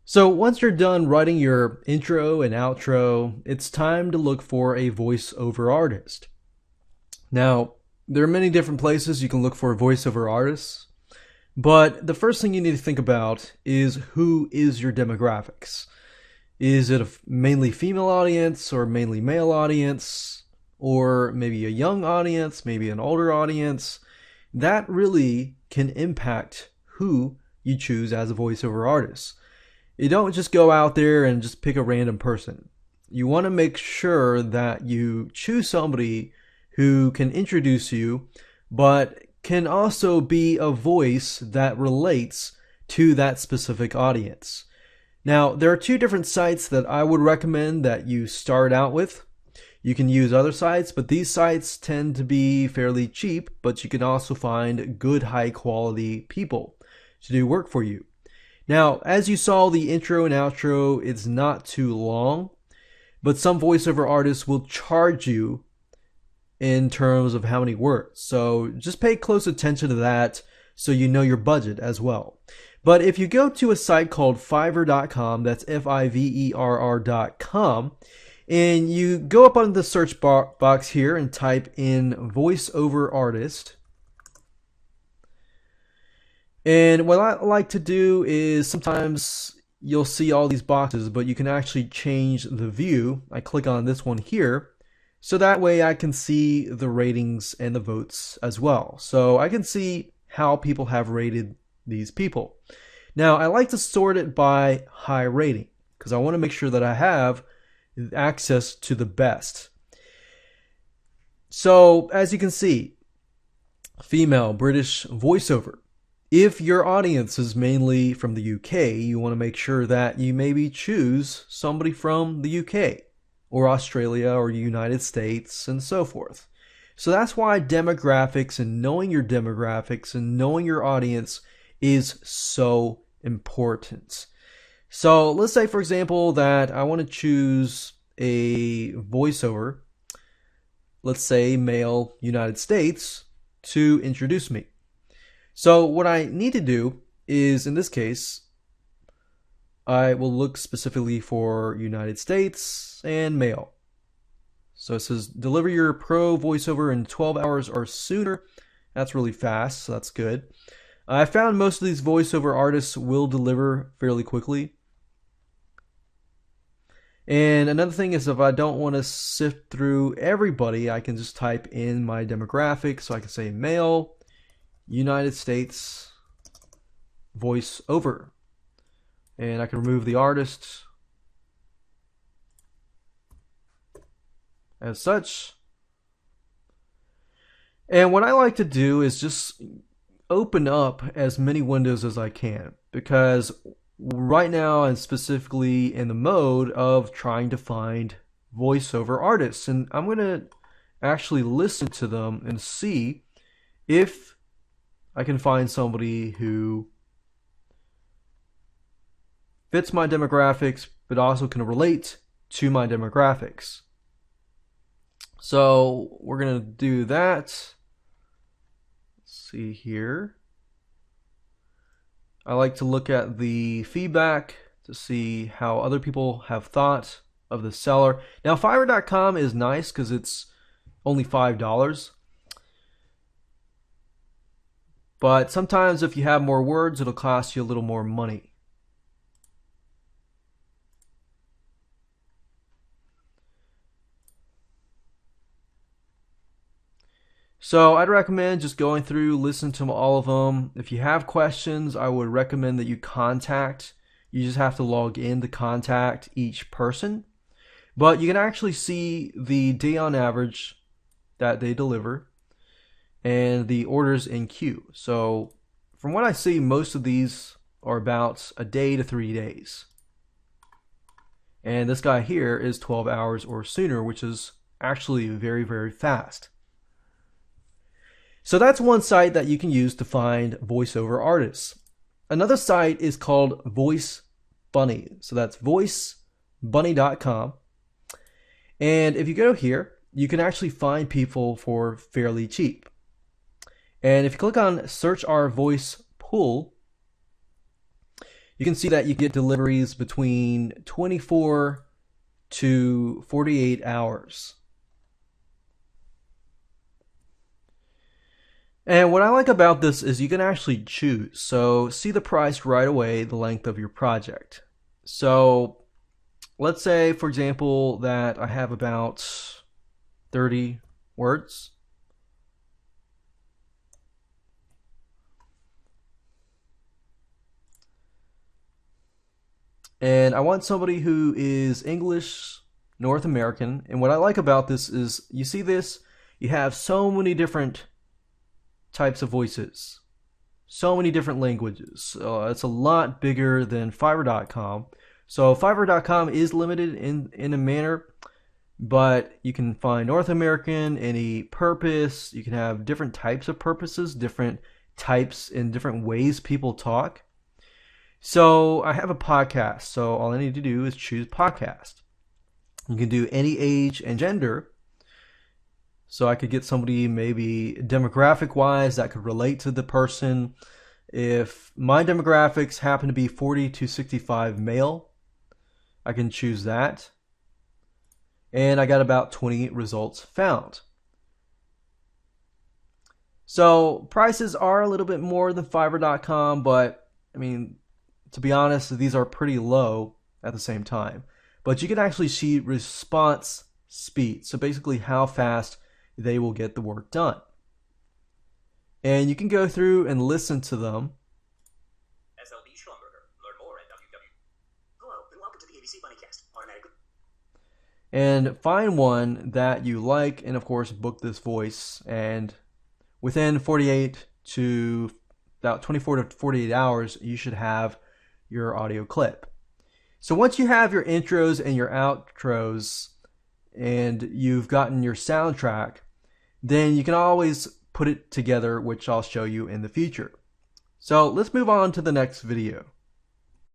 So once you're done writing your intro and outro, it's time to look for a voiceover artist. Now, there are many different places you can look for voiceover artists, but the first thing you need to think about is who is your demographics. Is it a mainly female audience or mainly male audience, or maybe a young audience, maybe an older audience? That really can impact who you choose as a voiceover artist. You don't just go out there and just pick a random person. You want to make sure that you choose somebody who can introduce you, but can also be a voice that relates to that specific audience. Now, there are two different sites that I would recommend that you start out with. You can use other sites, but these sites tend to be fairly cheap, but you can also find good, high quality people to do work for you. Now, as you saw, the intro and outro, it's not too long, but some voiceover artists will charge you in terms of how many words. So just pay close attention to that so you know your budget as well. But if you go to a site called Fiverr.com, that's Fiverr.com, and you go up on the search box here and type in voiceover artist. And what I like to do is sometimes you'll see all these boxes, but you can actually change the view. I click on this one here, so that way I can see the ratings and the votes as well. So I can see how people have rated these people. Now I like to sort it by high rating because I want to make sure that I have access to the best. So as you can see, female British voiceover. If your audience is mainly from the UK, you want to make sure that you maybe choose somebody from the UK or Australia or United States and so forth. So that's why demographics and knowing your demographics and knowing your audience is so important. So let's say, for example, that I want to choose a voiceover, let's say male United States, to introduce me. So what I need to do is, in this case, I will look specifically for United States and male. So it says deliver your pro voiceover in 12 hours or sooner. That's really fast, so that's good. I found most of these voiceover artists will deliver fairly quickly. And another thing is, if I don't want to sift through everybody, I can just type in my demographic. So I can say male, United States, voiceover. And I can remove the artist as such. And what I like to do is just open up as many windows as I can, because right now I'm specifically in the mode of trying to find voiceover artists, and I'm going to actually listen to them and see if I can find somebody who fits my demographics but also can relate to my demographics. So we're going to do that. Let's see here. I like to look at the feedback to see how other people have thought of the seller. Now Fiverr.com is nice because it's only $5. But sometimes if you have more words, it'll cost you a little more money. So I'd recommend just going through, listen to all of them. If you have questions, I would recommend that you contact. You just have to log in to contact each person. But you can actually see the day on average that they deliver and the orders in queue. So from what I see, most of these are about a day to 3 days. And this guy here is 12 hours or sooner, which is actually very, very fast. So that's one site that you can use to find voiceover artists. Another site is called Voice Bunny. So that's voicebunny.com. And if you go here, you can actually find people for fairly cheap. And if you click on search our voice pool, you can see that you get deliveries between 24 to 48 hours. And what I like about this is you can actually choose. So see the price right away, the length of your project. So let's say, for example, that I have about 30 words. And I want somebody who is English, North American. And what I like about this is, you see this, you have so many different types of voices, so many different languages. It's a lot bigger than Fiverr.com. So Fiverr.com is limited in a manner, but you can find North American, any purpose. You can have different types of purposes, different types and different ways people talk. So I have a podcast, so all I need to do is choose podcast. You can do any age and gender. So I could get somebody maybe demographic wise that could relate to the person. If my demographics happen to be 40 to 65 male, I can choose that. And I got about 20 results found. So prices are a little bit more than Fiverr.com, but I mean, to be honest, these are pretty low at the same time. But you can actually see response speed. So basically how fast they will get the work done. And you can go through and listen to them. SLB Schlumberger. Learn more at www. Hello, and welcome to the ABC Moneycast. Automatically. And find one that you like, and of course book this voice. And within 48 to about 24 to 48 hours, you should have your audio clip. So once you have your intros and your outros and you've gotten your soundtrack, then you can always put it together, which I'll show you in the future. So let's move on to the next video.